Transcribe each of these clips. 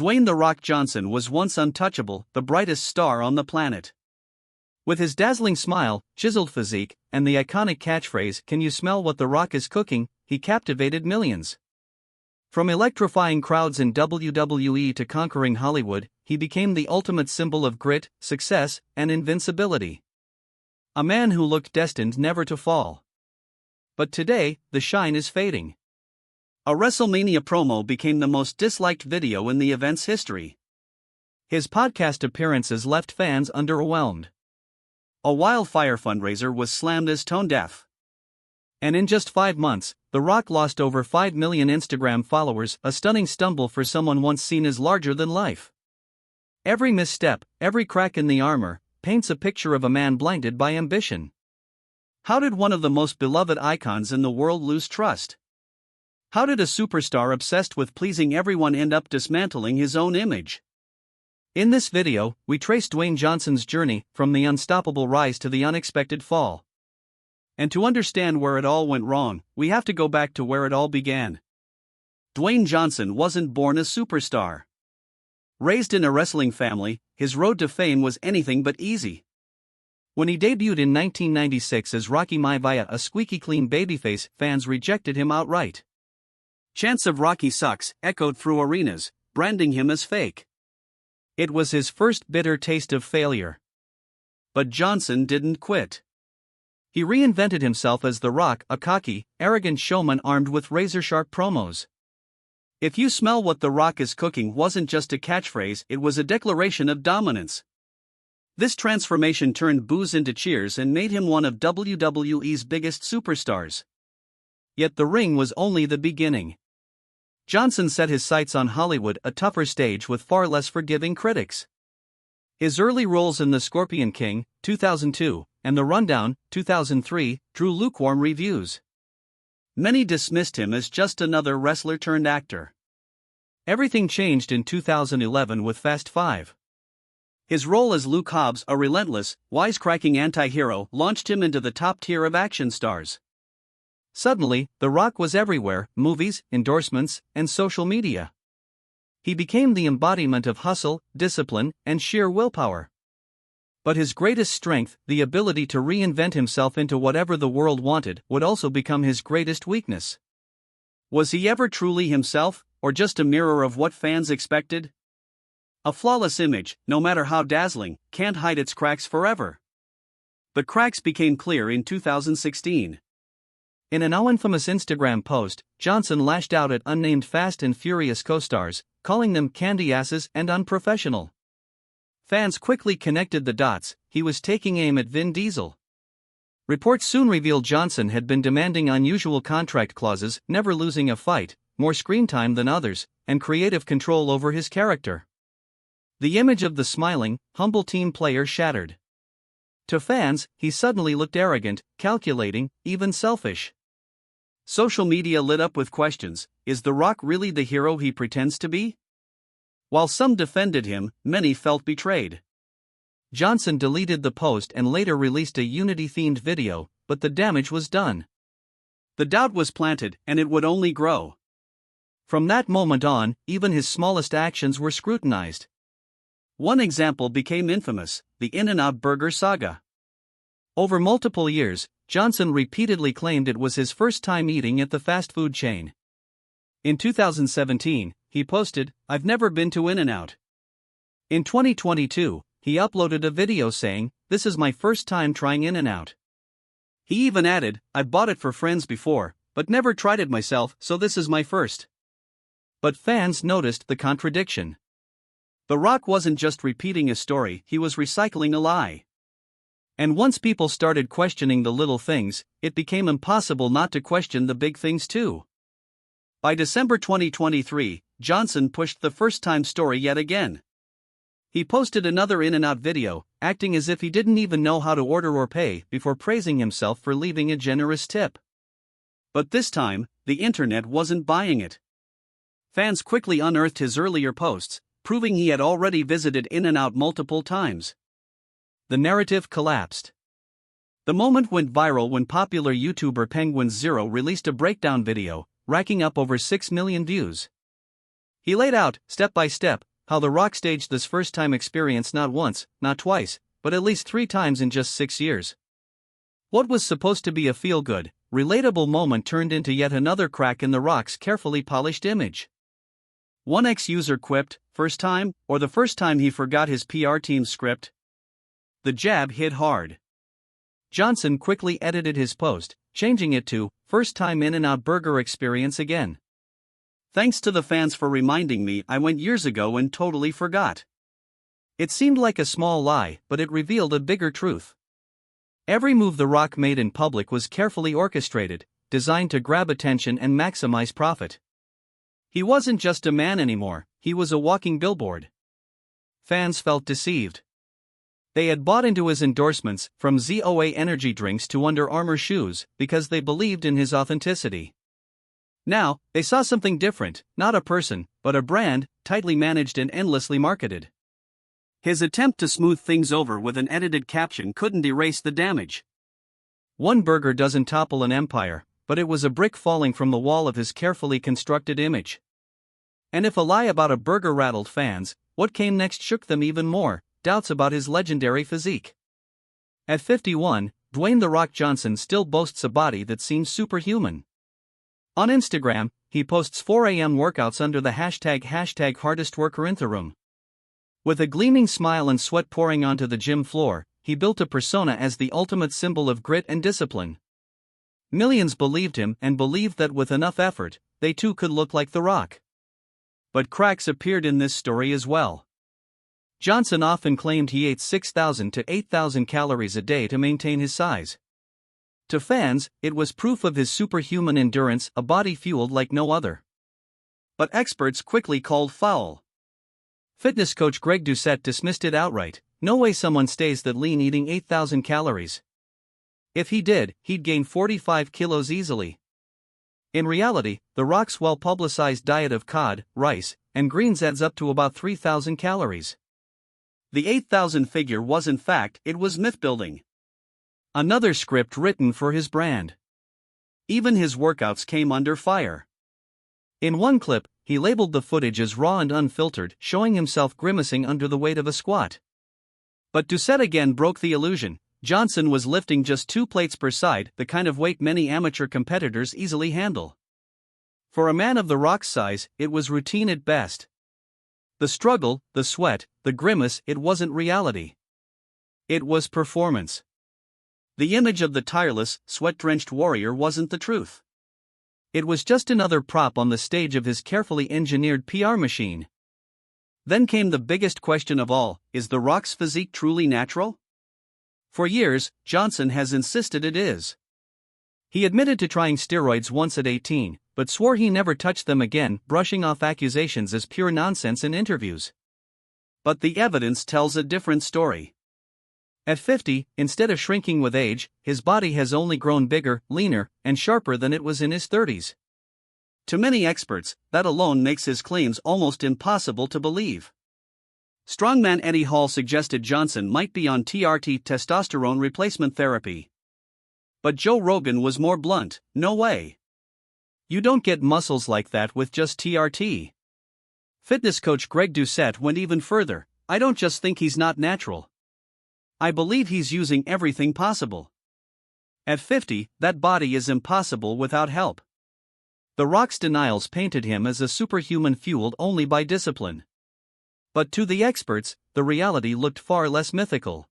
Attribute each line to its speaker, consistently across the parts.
Speaker 1: Dwayne "The Rock" Johnson was once untouchable, the brightest star on the planet. With his dazzling smile, chiseled physique, and the iconic catchphrase, "Can you smell what The Rock is cooking?" he captivated millions. From electrifying crowds in WWE to conquering Hollywood, he became the ultimate symbol of grit, success, and invincibility. A man who looked destined never to fall. But today, the shine is fading. A WrestleMania promo became the most disliked video in the event's history. His podcast appearances left fans underwhelmed. A wildfire fundraiser was slammed as tone-deaf. And in just 5 months, The Rock lost over 5 million Instagram followers, a stunning stumble for someone once seen as larger than life. Every misstep, every crack in the armor, paints a picture of a man blinded by ambition. How did one of the most beloved icons in the world lose trust? How did a superstar obsessed with pleasing everyone end up dismantling his own image? In this video, we trace Dwayne Johnson's journey from the unstoppable rise to the unexpected fall. And to understand where it all went wrong, we have to go back to where it all began. Dwayne Johnson wasn't born a superstar. Raised in a wrestling family, his road to fame was anything but easy. When he debuted in 1996 as Rocky Maivia, a squeaky clean babyface, fans rejected him outright. Chants of "Rocky sucks" echoed through arenas, branding him as fake. It was his first bitter taste of failure. But Johnson didn't quit. He reinvented himself as The Rock, a cocky, arrogant showman armed with razor-sharp promos. "If you smell what The Rock is cooking" wasn't just a catchphrase, it was a declaration of dominance. This transformation turned boos into cheers and made him one of WWE's biggest superstars. Yet the ring was only the beginning. Johnson set his sights on Hollywood, a tougher stage with far less forgiving critics. His early roles in The Scorpion King, 2002, and The Rundown, 2003, drew lukewarm reviews. Many dismissed him as just another wrestler turned actor. Everything changed in 2011 with Fast 5. His role as Luke Hobbs, a relentless, wisecracking anti-hero, launched him into the top tier of action stars. Suddenly, The Rock was everywhere: movies, endorsements, and social media. He became the embodiment of hustle, discipline, and sheer willpower. But his greatest strength, the ability to reinvent himself into whatever the world wanted, would also become his greatest weakness. Was he ever truly himself, or just a mirror of what fans expected? A flawless image, no matter how dazzling, can't hide its cracks forever. The cracks became clear in 2016. In a now infamous Instagram post, Johnson lashed out at unnamed Fast and Furious co-stars, calling them candy asses and unprofessional. Fans quickly connected the dots: he was taking aim at Vin Diesel. Reports soon revealed Johnson had been demanding unusual contract clauses, never losing a fight, more screen time than others, and creative control over his character. The image of the smiling, humble team player shattered. To fans, he suddenly looked arrogant, calculating, even selfish. Social media lit up with questions: is The Rock really the hero he pretends to be? While some defended him, many felt betrayed. Johnson deleted the post and later released a Unity-themed video, but the damage was done. The doubt was planted, and it would only grow. From that moment on, even his smallest actions were scrutinized. One example became infamous: the In-N-Out Burger saga. Over multiple years, Johnson repeatedly claimed it was his first time eating at the fast food chain. In 2017, he posted, "I've never been to In-N-Out." In 2022, he uploaded a video saying, "This is my first time trying In-N-Out." He even added, "I've bought it for friends before, but never tried it myself, so this is my first." But fans noticed the contradiction. The Rock wasn't just repeating a story, he was recycling a lie. And once people started questioning the little things, it became impossible not to question the big things too. By December 2023, Johnson pushed the first-time story yet again. He posted another In-N-Out video, acting as if he didn't even know how to order or pay, before praising himself for leaving a generous tip. But this time, the internet wasn't buying it. Fans quickly unearthed his earlier posts, proving he had already visited In-N-Out multiple times. The narrative collapsed. The moment went viral when popular YouTuber Penguins0 released a breakdown video, racking up over 6 million views. He laid out, step by step, how The Rock staged this first-time experience not once, not twice, but at least 3 times in just 6 years. What was supposed to be a feel-good, relatable moment turned into yet another crack in The Rock's carefully polished image. One ex-user quipped, "First time, or the first time he forgot his PR team's script?" The jab hit hard. Johnson quickly edited his post, changing it to, "First time In-N-Out Burger experience again. Thanks to the fans for reminding me, I went years ago and totally forgot." It seemed like a small lie, but it revealed a bigger truth. Every move The Rock made in public was carefully orchestrated, designed to grab attention and maximize profit. He wasn't just a man anymore, he was a walking billboard. Fans felt deceived. They had bought into his endorsements, from ZOA energy drinks to Under Armour shoes, because they believed in his authenticity. Now, they saw something different, not a person, but a brand, tightly managed and endlessly marketed. His attempt to smooth things over with an edited caption couldn't erase the damage. One burger doesn't topple an empire, but it was a brick falling from the wall of his carefully constructed image. And if a lie about a burger rattled fans, what came next shook them even more: doubts about his legendary physique. At 51, Dwayne "The Rock" Johnson still boasts a body that seems superhuman. On Instagram, he posts 4 a.m. workouts under the hashtag #hardestworkerintheroom. With a gleaming smile and sweat pouring onto the gym floor, he built a persona as the ultimate symbol of grit and discipline. Millions believed him and believed that with enough effort, they too could look like The Rock. But cracks appeared in this story as well. Johnson often claimed he ate 6,000 to 8,000 calories a day to maintain his size. To fans, it was proof of his superhuman endurance, a body fueled like no other. But experts quickly called foul. Fitness coach Greg Doucette dismissed it outright. "No way someone stays that lean eating 8,000 calories. If he did, he'd gain 45 kilos easily." In reality, The Rock's well-publicized diet of cod, rice, and greens adds up to about 3,000 calories. The 8,000 figure wasn't fact, it was myth-building. Another script written for his brand. Even his workouts came under fire. In one clip, he labeled the footage as raw and unfiltered, showing himself grimacing under the weight of a squat. But Doucette again broke the illusion. Johnson was lifting just 2 plates per side, the kind of weight many amateur competitors easily handle. For a man of The Rock's size, it was routine at best. The struggle, the sweat, the grimace, it wasn't reality. It was performance. The image of the tireless, sweat-drenched warrior wasn't the truth. It was just another prop on the stage of his carefully engineered PR machine. Then came the biggest question of all: is The Rock's physique truly natural? For years, Johnson has insisted it is. He admitted to trying steroids once at 18, but swore he never touched them again, brushing off accusations as pure nonsense in interviews. But the evidence tells a different story. At 50, instead of shrinking with age, his body has only grown bigger, leaner, and sharper than it was in his 30s. To many experts, that alone makes his claims almost impossible to believe. Strongman Eddie Hall suggested Johnson might be on TRT, testosterone replacement therapy. But Joe Rogan was more blunt: "No way. You don't get muscles like that with just TRT." Fitness coach Greg Doucette went even further: "I don't just think he's not natural. I believe he's using everything possible." At 50, that body is impossible without help. The Rock's denials painted him as a superhuman fueled only by discipline. But to the experts, the reality looked far less mythical.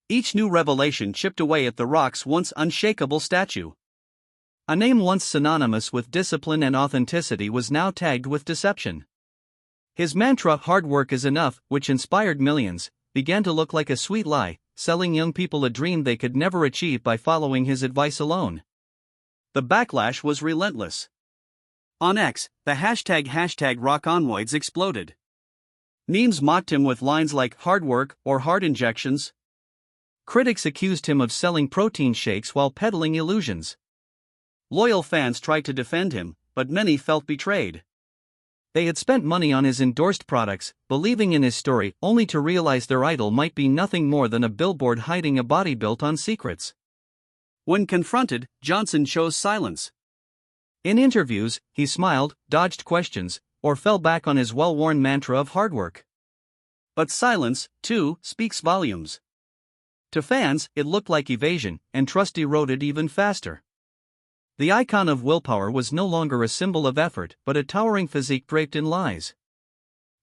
Speaker 1: Each new revelation chipped away at The Rock's once unshakable statue. A name once synonymous with discipline and authenticity was now tagged with deception. His mantra, "hard work is enough," which inspired millions, began to look like a sweet lie, selling young people a dream they could never achieve by following his advice alone. The backlash was relentless. On X, the hashtag #RockOnroids exploded. Memes mocked him with lines like "hard work" or "hard injections." Critics accused him of selling protein shakes while peddling illusions. Loyal fans tried to defend him, but many felt betrayed. They had spent money on his endorsed products, believing in his story, only to realize their idol might be nothing more than a billboard hiding a body built on secrets. When confronted, Johnson chose silence. In interviews, he smiled, dodged questions, or fell back on his well-worn mantra of hard work. But silence, too, speaks volumes. To fans, it looked like evasion, and trust eroded even faster. The icon of willpower was no longer a symbol of effort but a towering physique draped in lies.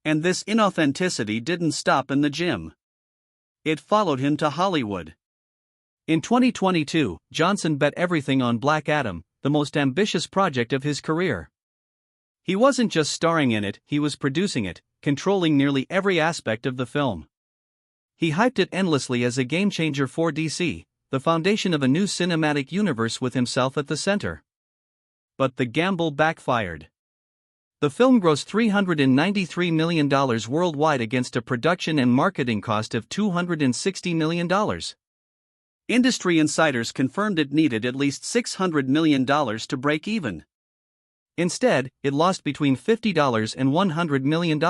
Speaker 1: And this inauthenticity didn't stop in the gym. It followed him to Hollywood. In 2022, Johnson bet everything on Black Adam, the most ambitious project of his career. He wasn't just starring in it, he was producing it, controlling nearly every aspect of the film. He hyped it endlessly as a game-changer for DC, the foundation of a new cinematic universe with himself at the center. But the gamble backfired. The film grossed $393 million worldwide against a production and marketing cost of $260 million. Industry insiders confirmed it needed at least $600 million to break even. Instead, it lost between $50 and $100 million.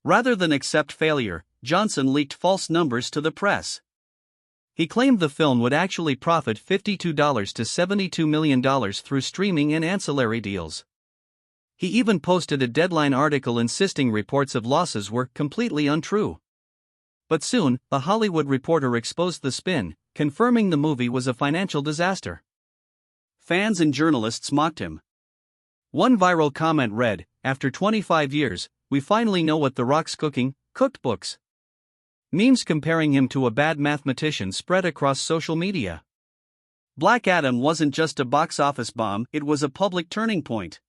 Speaker 1: Rather than accept failure, Johnson leaked false numbers to the press. He claimed the film would actually profit $52 to $72 million through streaming and ancillary deals. He even posted a Deadline article insisting reports of losses were completely untrue. But soon, a Hollywood reporter exposed the spin, confirming the movie was a financial disaster. Fans and journalists mocked him. One viral comment read, "After 25 years, we finally know what The Rock's cooking, cooked books." Memes comparing him to a bad mathematician spread across social media. Black Adam wasn't just a box office bomb, it was a public turning point.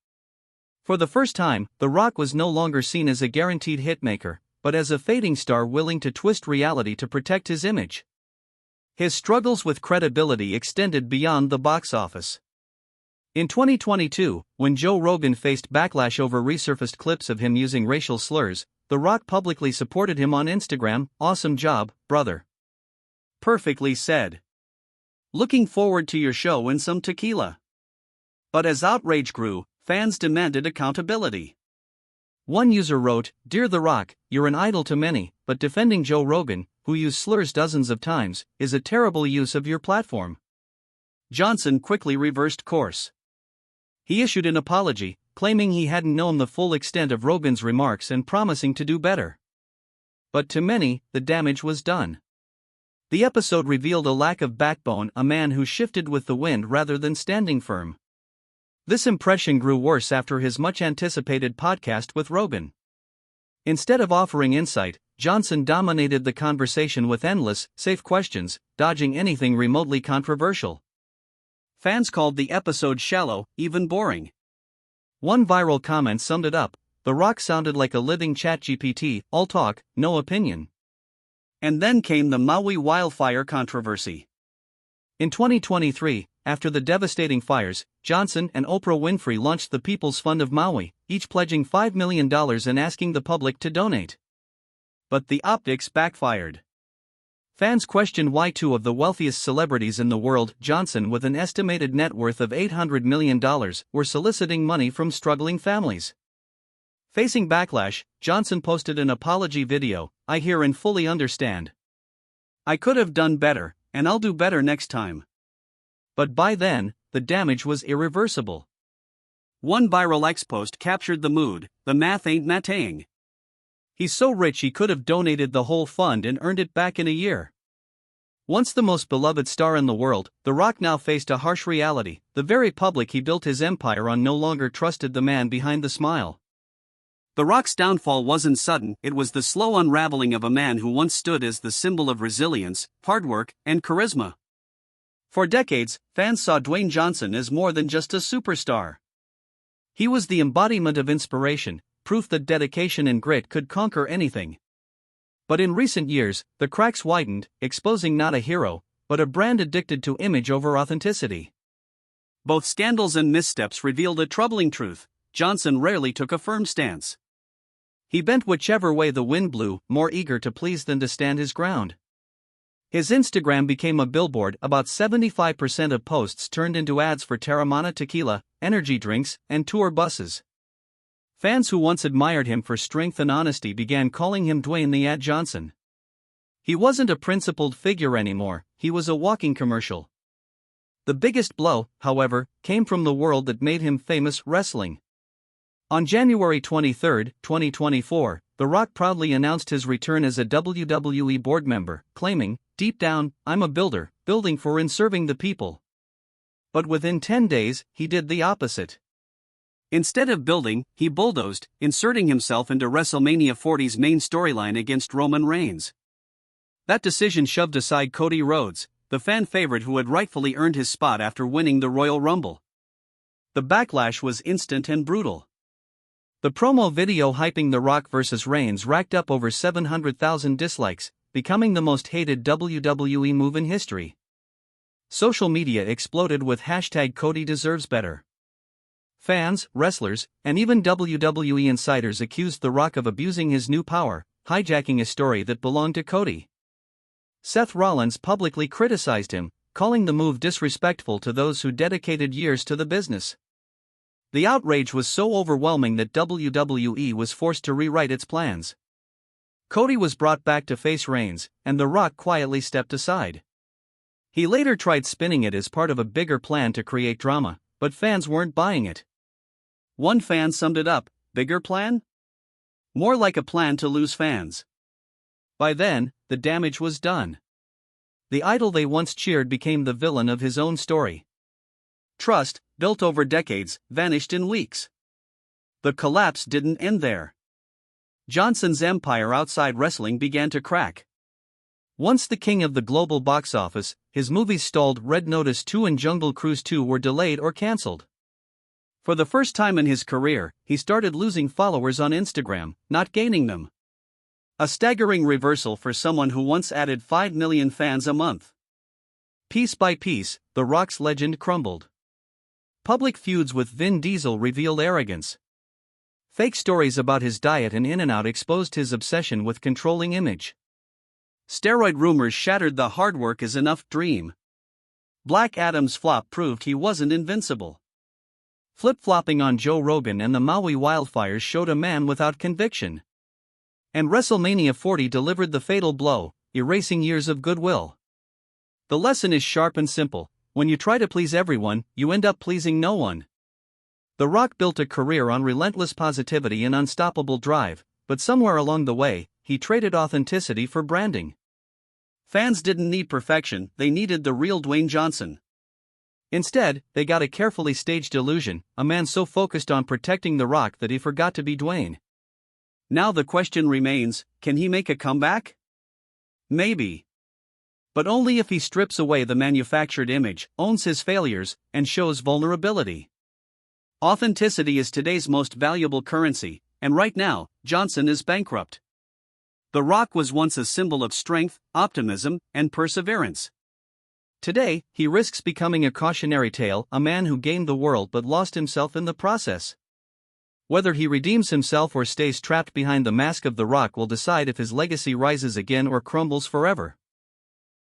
Speaker 1: For the first time, The Rock was no longer seen as a guaranteed hitmaker, but as a fading star willing to twist reality to protect his image. His struggles with credibility extended beyond the box office. In 2022, when Joe Rogan faced backlash over resurfaced clips of him using racial slurs, The Rock publicly supported him on Instagram. "Awesome job, brother. Perfectly said. Looking forward to your show and some tequila." But as outrage grew, fans demanded accountability. One user wrote, "Dear The Rock, you're an idol to many, but defending Joe Rogan, who used slurs dozens of times, is a terrible use of your platform." Johnson quickly reversed course. He issued an apology, claiming he hadn't known the full extent of Rogan's remarks and promising to do better. But to many, the damage was done. The episode revealed a lack of backbone, a man who shifted with the wind rather than standing firm. This impression grew worse after his much-anticipated podcast with Rogan. Instead of offering insight, Johnson dominated the conversation with endless, safe questions, dodging anything remotely controversial. Fans called the episode shallow, even boring. One viral comment summed it up: The Rock sounded like a living ChatGPT, all talk, no opinion. And then came the Maui wildfire controversy. In 2023, after the devastating fires, Johnson and Oprah Winfrey launched the People's Fund of Maui, each pledging $5 million and asking the public to donate. But the optics backfired. Fans questioned why two of the wealthiest celebrities in the world, Johnson with an estimated net worth of $800 million, were soliciting money from struggling families. Facing backlash, Johnson posted an apology video. "I hear and fully understand. I could have done better, and I'll do better next time." But by then, the damage was irreversible. One viral X post captured the mood: "The math ain't mattaying. He's so rich he could have donated the whole fund and earned it back in a year." Once the most beloved star in the world, The Rock now faced a harsh reality. The very public he built his empire on no longer trusted the man behind the smile. The Rock's downfall wasn't sudden, it was the slow unraveling of a man who once stood as the symbol of resilience, hard work, and charisma. For decades, fans saw Dwayne Johnson as more than just a superstar. He was the embodiment of inspiration, proof that dedication and grit could conquer anything. But in recent years, the cracks widened, exposing not a hero, but a brand addicted to image over authenticity. Both scandals and missteps revealed a troubling truth: Johnson rarely took a firm stance. He bent whichever way the wind blew, more eager to please than to stand his ground. His Instagram became a billboard. About 75% of posts turned into ads for Terramana tequila, energy drinks, and tour buses. Fans who once admired him for strength and honesty began calling him Dwayne the Ad Johnson. He wasn't a principled figure anymore, he was a walking commercial. The biggest blow, however, came from the world that made him famous: wrestling. On January 23, 2024, The Rock proudly announced his return as a WWE board member, claiming, "Deep down, I'm a builder, building for and serving the people." But within 10 days, he did the opposite. Instead of building, he bulldozed, inserting himself into WrestleMania 40's main storyline against Roman Reigns. That decision shoved aside Cody Rhodes, the fan favorite who had rightfully earned his spot after winning the Royal Rumble. The backlash was instant and brutal. The promo video hyping The Rock vs. Reigns racked up over 700,000 dislikes, becoming the most hated WWE move in history. Social media exploded with hashtag Cody deserves better. Fans, wrestlers, and even WWE insiders accused The Rock of abusing his new power, hijacking a story that belonged to Cody. Seth Rollins publicly criticized him, calling the move disrespectful to those who dedicated years to the business. The outrage was so overwhelming that WWE was forced to rewrite its plans. Cody was brought back to face Reigns, and The Rock quietly stepped aside. He later tried spinning it as part of a bigger plan to create drama, but fans weren't buying it. One fan summed it up, "Bigger plan? More like a plan to lose fans." By then, the damage was done. The idol they once cheered became the villain of his own story. Trust, built over decades, vanished in weeks. The collapse didn't end there. Johnson's empire outside wrestling began to crack. Once the king of the global box office, his movies stalled. Red Notice 2 and Jungle Cruise 2 were delayed or cancelled. For the first time in his career, he started losing followers on Instagram, not gaining them. A staggering reversal for someone who once added 5 million fans a month. Piece by piece, The Rock's legend crumbled. Public feuds with Vin Diesel revealed arrogance. Fake stories about his diet and in-and-out exposed his obsession with controlling image. Steroid rumors shattered the hard work is enough dream. Black Adam's flop proved he wasn't invincible. Flip-flopping on Joe Rogan and the Maui wildfires showed a man without conviction. And WrestleMania 40 delivered the fatal blow, erasing years of goodwill. The lesson is sharp and simple: when you try to please everyone, you end up pleasing no one. The Rock built a career on relentless positivity and unstoppable drive, but somewhere along the way, he traded authenticity for branding. Fans didn't need perfection, they needed the real Dwayne Johnson. Instead, they got a carefully staged illusion, a man so focused on protecting The Rock that he forgot to be Dwayne. Now the question remains, can he make a comeback? Maybe. But only if he strips away the manufactured image, owns his failures, and shows vulnerability. Authenticity is today's most valuable currency, and right now, Johnson is bankrupt. The Rock was once a symbol of strength, optimism, and perseverance. Today, he risks becoming a cautionary tale, a man who gained the world but lost himself in the process. Whether he redeems himself or stays trapped behind the mask of The Rock will decide if his legacy rises again or crumbles forever.